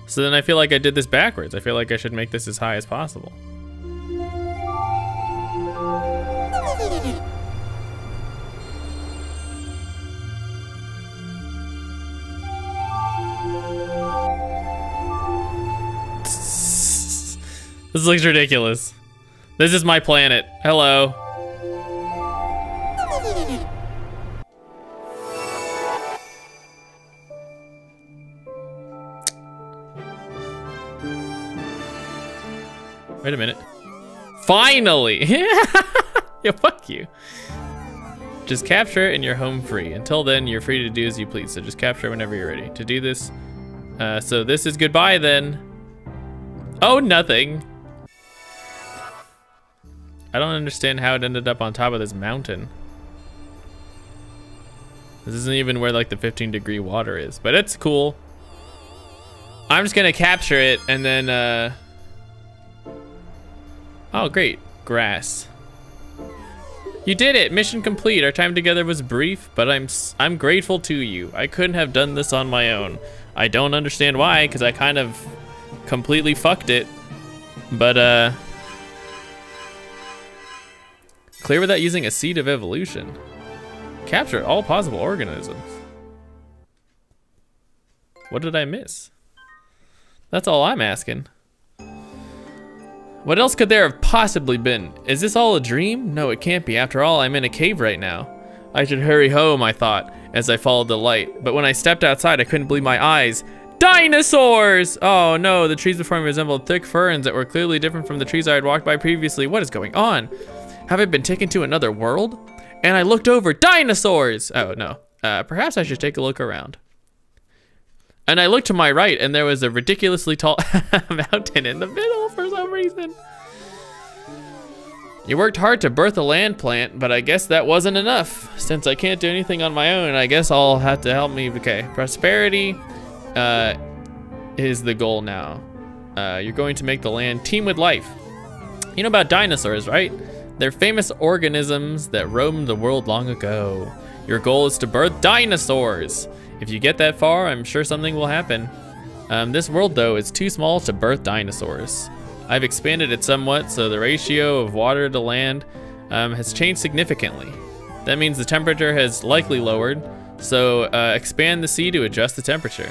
So then I feel like I did this backwards. I feel like I should make this as high as possible. This looks ridiculous. This is my planet. Hello. Wait a minute. Finally! Yeah, fuck you. Just capture it and you're home free. Until then, you're free to do as you please. So just capture it whenever you're ready. To do this, so this is goodbye then. Oh, nothing. I don't understand how it ended up on top of this mountain. This isn't even where like the 15-degree water is, but it's cool. I'm just gonna capture it and then, oh, great, grass. You did it, mission complete. Our time together was brief, but I'm grateful to you. I couldn't have done this on my own. I don't understand why, because I kind of completely fucked it, but clear without using a seed of evolution. Capture all possible organisms. What did I miss? That's all I'm asking. What else could there have possibly been? Is this all a dream? No, it can't be. After all, I'm in a cave right now. I should hurry home, I thought, as I followed the light. But when I stepped outside, I couldn't believe my eyes. Dinosaurs! Oh no, the trees before me resembled thick ferns that were clearly different from the trees I had walked by previously. What is going on? Have I been taken to another world? And I looked over, dinosaurs! Oh no, perhaps I should take a look around. And I looked to my right and there was a ridiculously tall mountain in the middle for some reason. You worked hard to birth a land plant, but I guess that wasn't enough. Since I can't do anything on my own, I guess I'll have to help me. Okay, prosperity is the goal now. You're going to make the land teem with life. You know about dinosaurs, right? They're famous organisms that roamed the world long ago. Your goal is to birth dinosaurs. If you get that far, I'm sure something will happen. This world, though, is too small to birth dinosaurs. I've expanded it somewhat, so the ratio of water to land has changed significantly. That means the temperature has likely lowered, so expand the sea to adjust the temperature.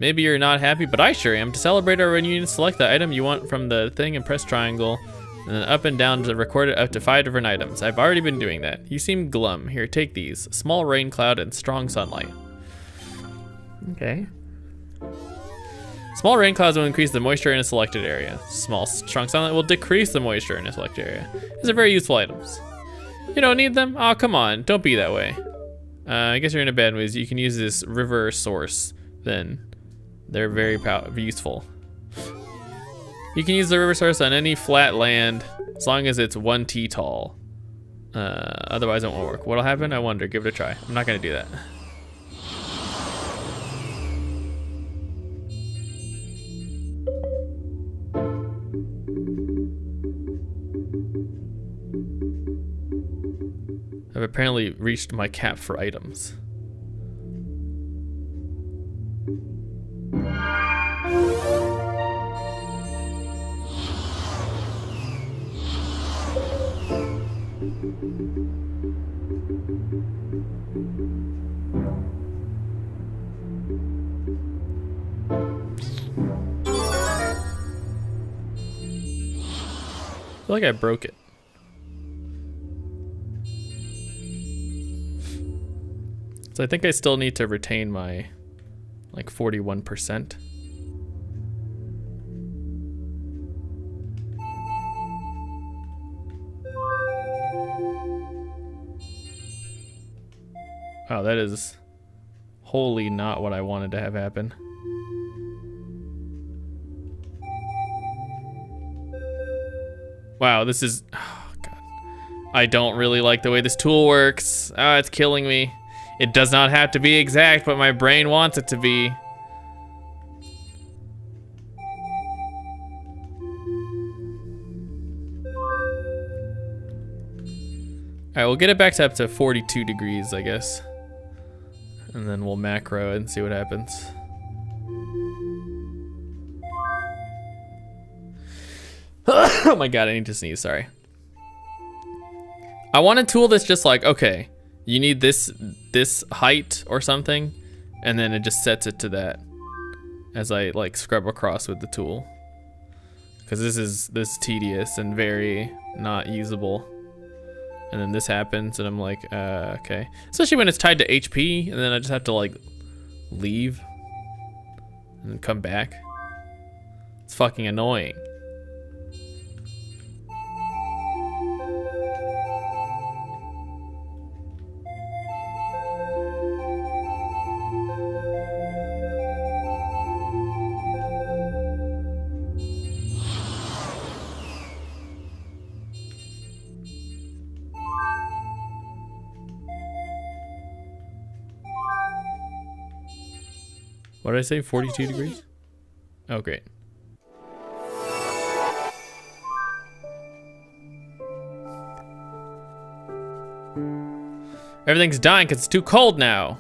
Maybe you're not happy, but I sure am. To celebrate our reunion, select the item you want from the thing and press triangle, and then up and down to record it up to 5 different items. I've already been doing that. You seem glum. Here, take these. Small rain cloud and strong sunlight. Okay. Small rain clouds will increase the moisture in a selected area. Strong sunlight will decrease the moisture in a selected area. These are very useful items. You don't need them? Oh, come on. Don't be that way. I guess you're in a bad mood. You can use this river source then. They're very useful. You can use the river source on any flat land as long as it's 1 T tall. Otherwise it won't work. What'll happen? I wonder. Give it a try. I'm not gonna do that. I've apparently reached my cap for items. I feel like I broke it. So I think I still need to retain my like 41%. Wow, that is wholly not what I wanted to have happen. Wow, this is, oh God. I don't really like the way this tool works. Ah, it's killing me. It does not have to be exact, but my brain wants it to be. All right, we'll get it back to up to 42 degrees, I guess. And then we'll macro and see what happens. Oh my God, I need to sneeze, sorry. I want a tool that's just like, okay, you need this height or something, and then it just sets it to that as I like scrub across with the tool. Because this is tedious and very not usable. And then this happens and I'm like, okay. Especially when it's tied to HP and then I just have to like leave and then come back. It's fucking annoying. What did I say, 42 degrees? Oh, great. Everything's dying because it's too cold now.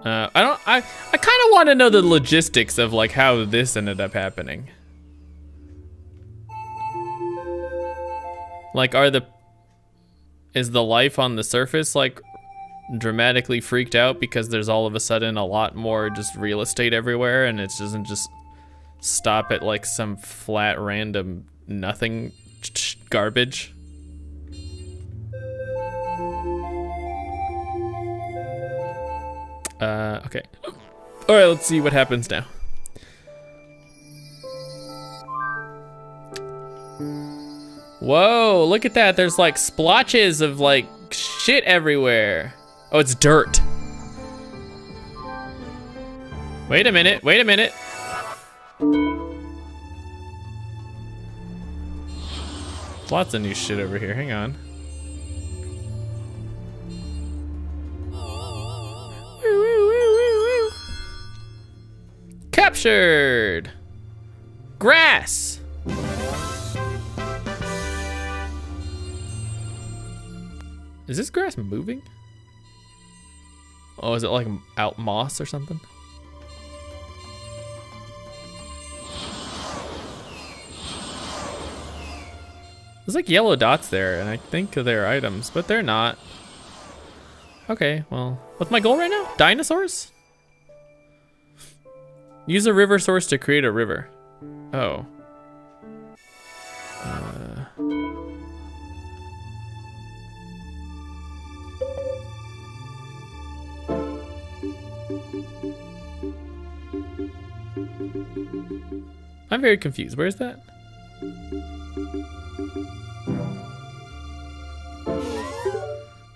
I kind of want to know the logistics of like how this ended up happening. Like, is the life on the surface like dramatically freaked out because there's all of a sudden a lot more just real estate everywhere and it doesn't just stop at like some flat random nothing garbage? Okay. All right, let's see what happens now. Whoa, look at that. There's like splotches of like shit everywhere. Oh, it's dirt. Wait a minute, wait a minute. Lots of new shit over here, hang on. Captured. Grass! Is this grass moving? Oh, is it like out moss or something? There's like yellow dots there, and I think they're items, but they're not. Okay, well, what's my goal right now? Dinosaurs? Use a river source to create a river. Oh. I'm very confused. Where's that?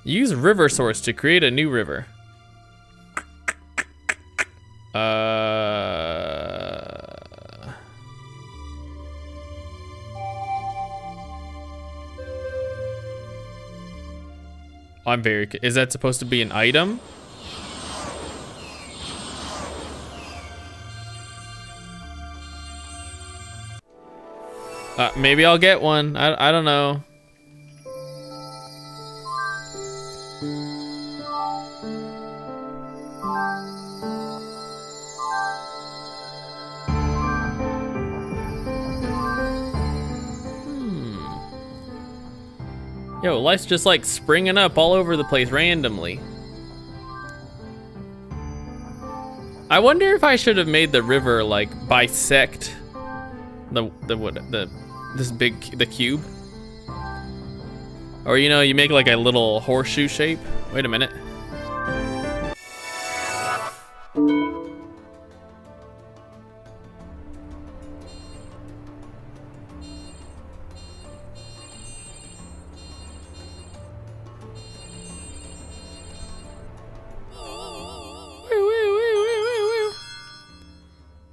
Use river source to create a new river. I'm very. Is that supposed to be an item? Maybe I'll get one. I don't know. Yo, life's just like springing up all over the place randomly. I wonder if I should have made the river like bisect the cube. Or, you know, you make like a little horseshoe shape. Wait a minute.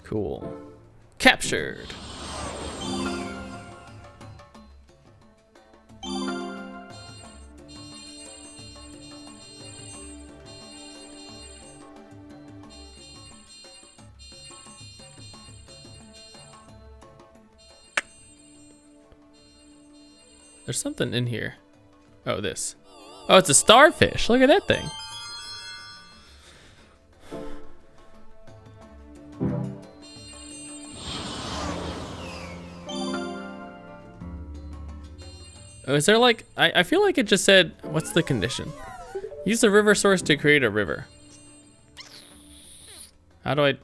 Cool. Captured. There's something in here. Oh, this. Oh, it's a starfish. Look at that thing. Oh, is there like, I feel like it just said, what's the condition? Use the river source to create a river. How do I?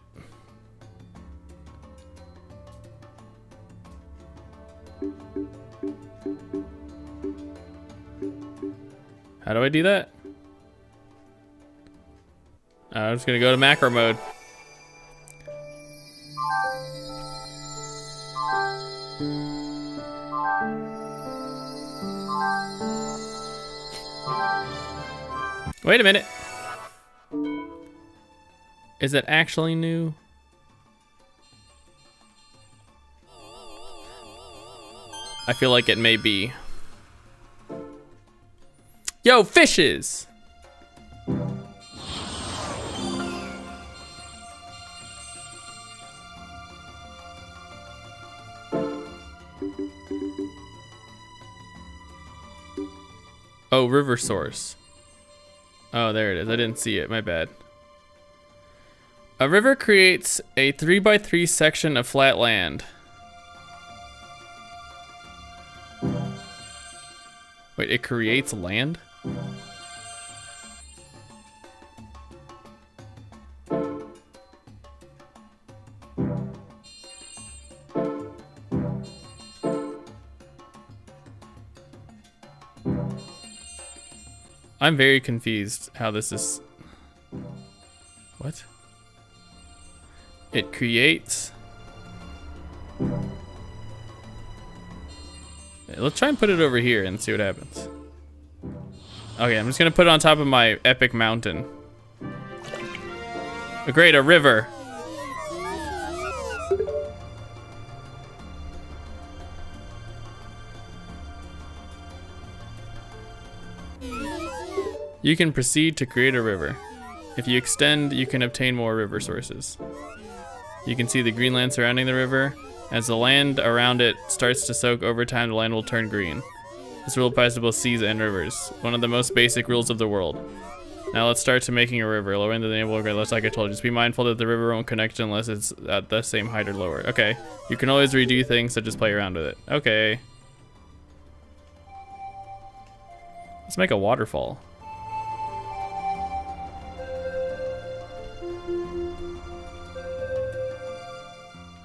How do I do that? I'm just gonna go to macro mode. Wait a minute. Is it actually new? I feel like it may be. Yo, fishes! Oh, river source. Oh, there it is. I didn't see it. My bad. A river creates a 3x3 section of flat land. Wait, it creates land? I'm very confused how this is. What? It creates. Let's try and put it over here and see what happens. Okay, I'm just gonna put it on top of my epic mountain. Oh, great, a river. You can proceed to create a river. If you extend, you can obtain more river sources. You can see the green land surrounding the river. As the land around it starts to soak over time, the land will turn green. This rule applies to both seas and rivers. One of the most basic rules of the world. Now let's start to making a river. Lower into the naval regardless, like I told you. Just be mindful that the river won't connect unless it's at the same height or lower. Okay. You can always redo things, so just play around with it. Okay. Let's make a waterfall.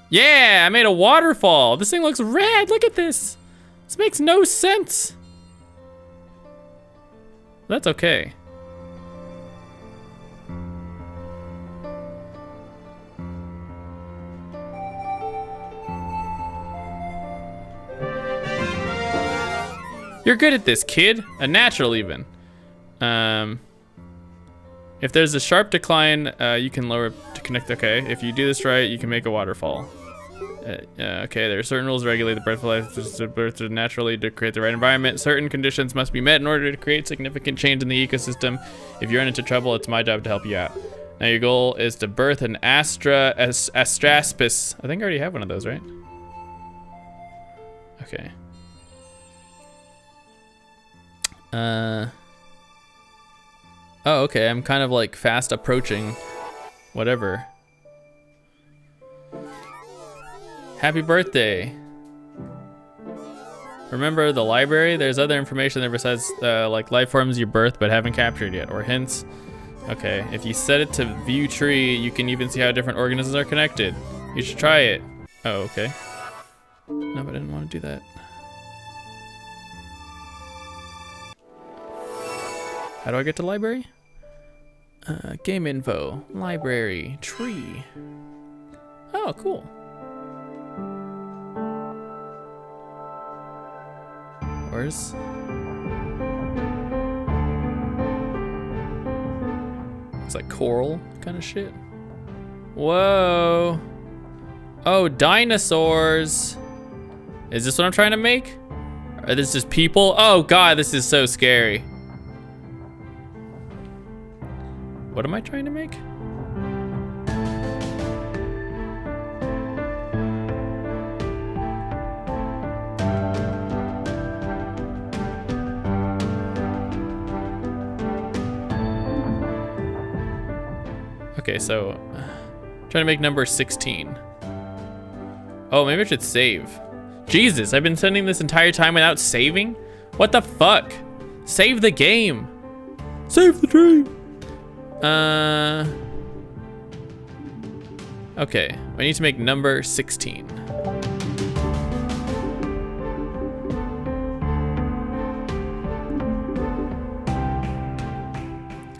Yeah, I made a waterfall. This thing looks rad. Look at this. This makes no sense. That's okay. You're good at this, kid. A natural even. If there's a sharp decline, you can lower to connect. Okay, if you do this right, you can make a waterfall. Okay, there are certain rules that regulate the birth of life to birth naturally to create the right environment. Certain conditions must be met in order to create significant change in the ecosystem. If you run into trouble, it's my job to help you out. Now your goal is to birth an Astraspis. I think I already have one of those, right? Okay. Oh, okay, I'm kind of like fast approaching whatever. Happy birthday. Remember the library? There's other information there besides like life forms you birth but haven't captured yet, or hints. Okay, if you set it to view tree, you can even see how different organisms are connected. You should try it. Oh, okay. No, but I didn't want to do that. How do I get to library? Game info, library, tree. Oh, cool. Where's... It's like coral kind of shit. Whoa. Oh, dinosaurs. Is this what I'm trying to make? Are this just people? Oh God, this is so scary. What am I trying to make? Okay, so trying to make number 16. Oh, maybe I should save. Jesus, I've been sending this entire time without saving? What the fuck? Save the game. Save the dream. Okay, I need to make number 16.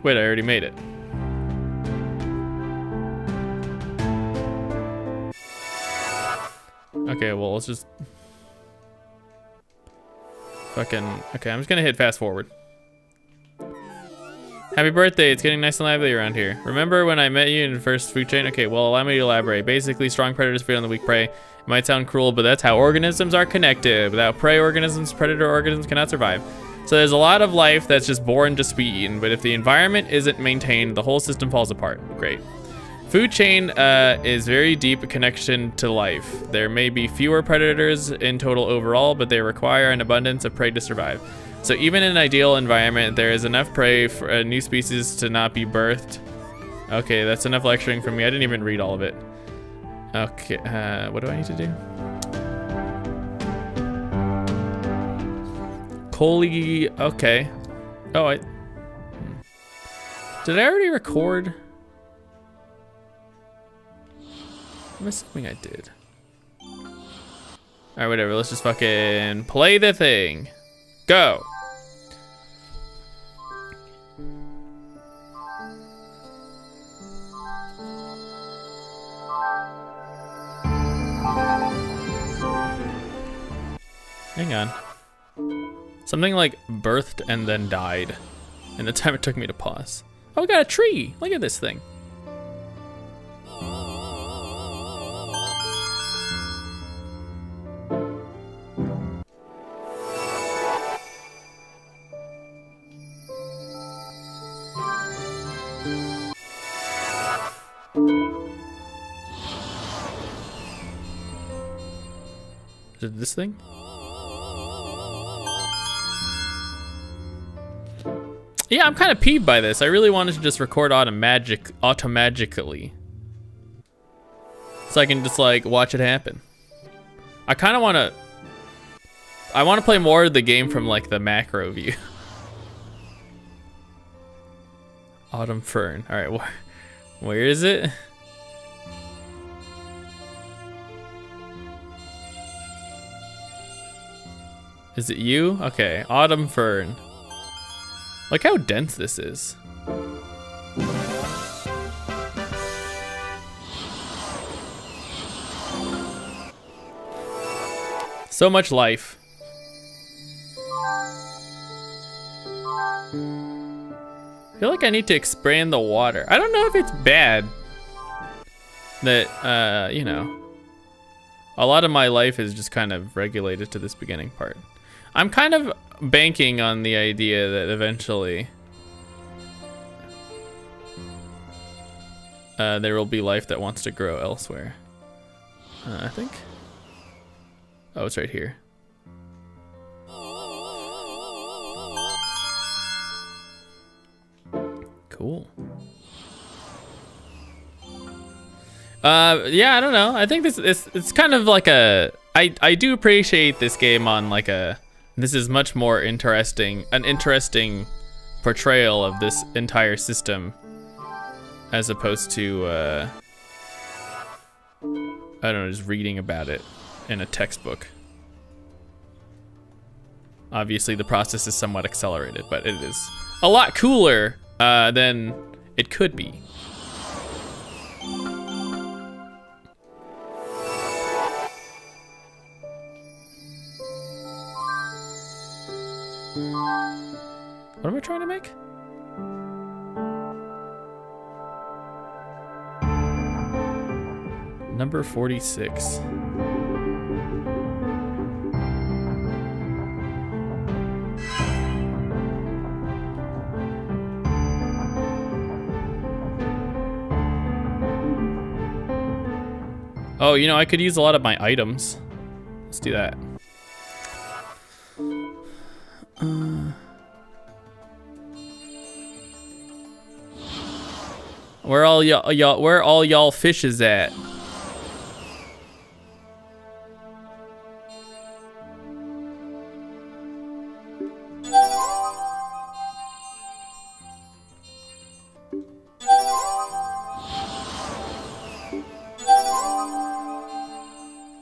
Wait, I already made it. Okay, well, let's just fucking, okay, I'm just gonna hit fast forward. Happy birthday, it's getting nice and lively around here. Remember when I met you in the first food chain? Okay, well, allow me to elaborate. Basically, strong predators feed on the weak prey. It might sound cruel, but that's how organisms are connected. Without prey organisms, predator organisms cannot survive. So there's a lot of life that's just born just to be eaten, but if the environment isn't maintained, the whole system falls apart. Great. Food chain is very deep connection to life. There may be fewer predators in total overall, but they require an abundance of prey to survive. So even in an ideal environment, there is enough prey for a new species to not be birthed. Okay, that's enough lecturing from me. I didn't even read all of it. Okay, what do I need to do? Coley, okay. Oh, did I already record? I'm assuming I did. Alright, whatever, let's just fucking play the thing. Go. Hang on. Something like birthed and then died in the time it took me to pause. Oh, we got a tree. Look at this thing. Is it this thing? Yeah, I'm kind of peeved by this. I really wanted to just record automagically. So I can just like watch it happen. I kind of want to... I want to play more of the game from like the macro view. Autumn Fern. All right, where is it? Is it you? Okay, Autumn Fern. Look how dense this is. So much life. I feel like I need to expand the water. I don't know if it's bad that, you know, a lot of my life is just kind of regulated to this beginning part. I'm kind of banking on the idea that eventually there will be life that wants to grow elsewhere. I think. Oh, it's right here. Cool. Yeah, I don't know. I think it's kind of like a... I do appreciate this game on like a... This is much more interesting, an interesting portrayal of this entire system as opposed to, I don't know, just reading about it in a textbook. Obviously the process is somewhat accelerated, but it is a lot cooler than it could be. What am I trying to make? Number 46. Oh, you know, I could use a lot of my items. Let's do that. Where all y'all fishes at?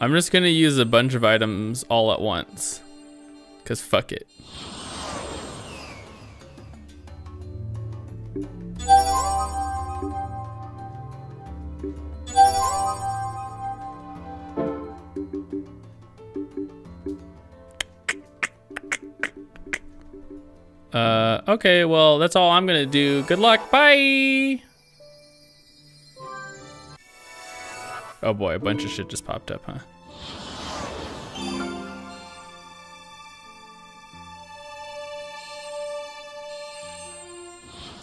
I'm just gonna use a bunch of items all at once, 'cause fuck it. Okay, well, that's all I'm gonna do. Good luck, bye! Oh boy, a bunch of shit just popped up, huh?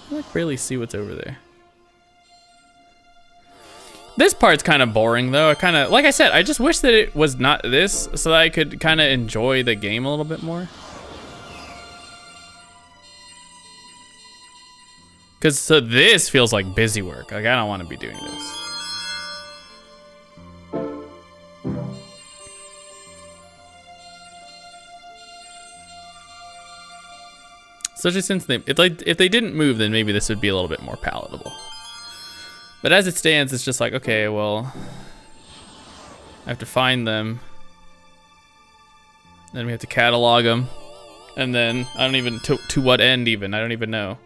I like barely see what's over there. This part's kind of boring though. I kind of, like I said, I just wish that it was not this so that I could kind of enjoy the game a little bit more. Cause so this feels like busy work. Like I don't want to be doing this. Especially since if they didn't move, then maybe this would be a little bit more palatable. But as it stands, it's just like, okay, well, I have to find them. Then we have to catalog them. And then I don't even, to what end even, I don't even know.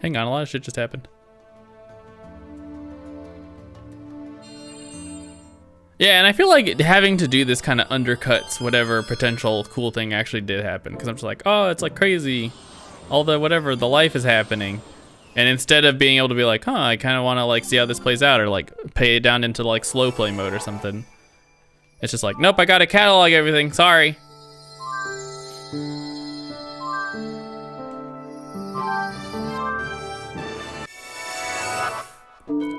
Hang on, a lot of shit just happened. Yeah, and I feel like having to do this kind of undercuts whatever potential cool thing actually did happen. Because I'm just like, oh, it's like crazy. All the whatever, the life is happening. And instead of being able to be like, huh, I kind of want to like see how this plays out or like pay it down into like slow play mode or something. It's just like, nope, I gotta catalog everything, sorry.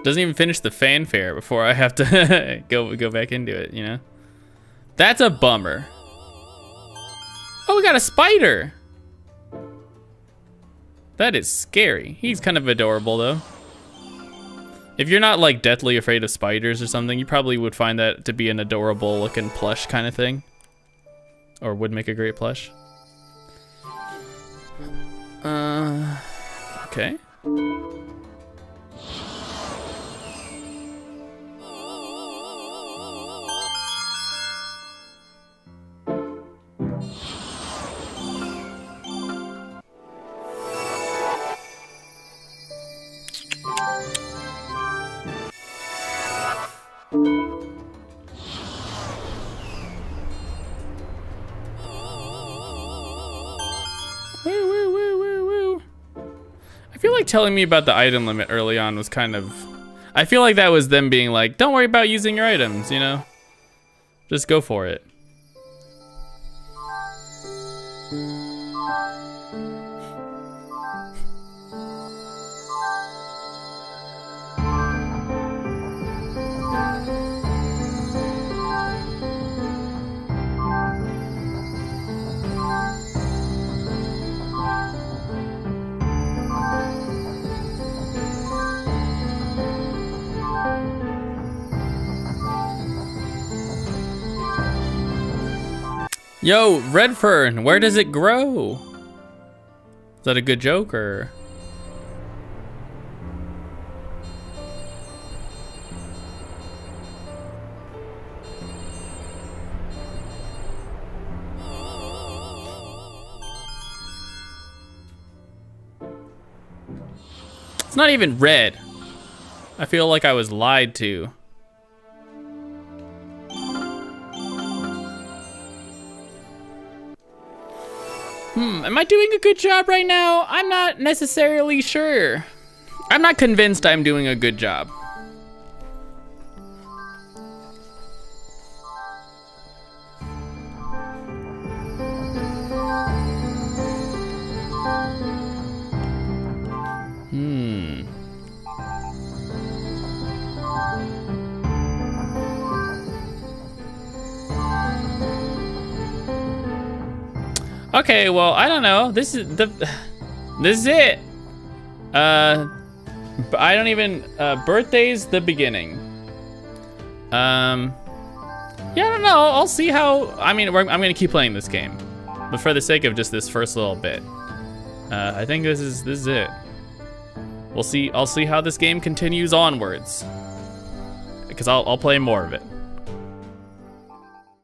Doesn't even finish the fanfare before I have to go back into it, you know? That's a bummer. Oh, we got a spider. That is scary. He's kind of adorable though. If you're not like deathly afraid of spiders or something, you probably would find that to be an adorable looking plush kind of thing. Or would make a great plush. Okay. I feel like telling me about the item limit early on was kind of... I feel like that was them being like, don't worry about using your items, you know? Just go for it. Yo, Redfern, where does it grow? Is that a good joke or? It's not even red. I feel like I was lied to. Am I doing a good job right now? I'm not necessarily sure. I'm not convinced I'm doing a good job. Okay, well, I don't know. This is it. I don't even, birthday's the beginning. Yeah, I don't know. I'll see how, I mean, I'm gonna keep playing this game, but for the sake of just this first little bit, I think this is it. We'll see. I'll see how this game continues onwards, because I'll play more of it.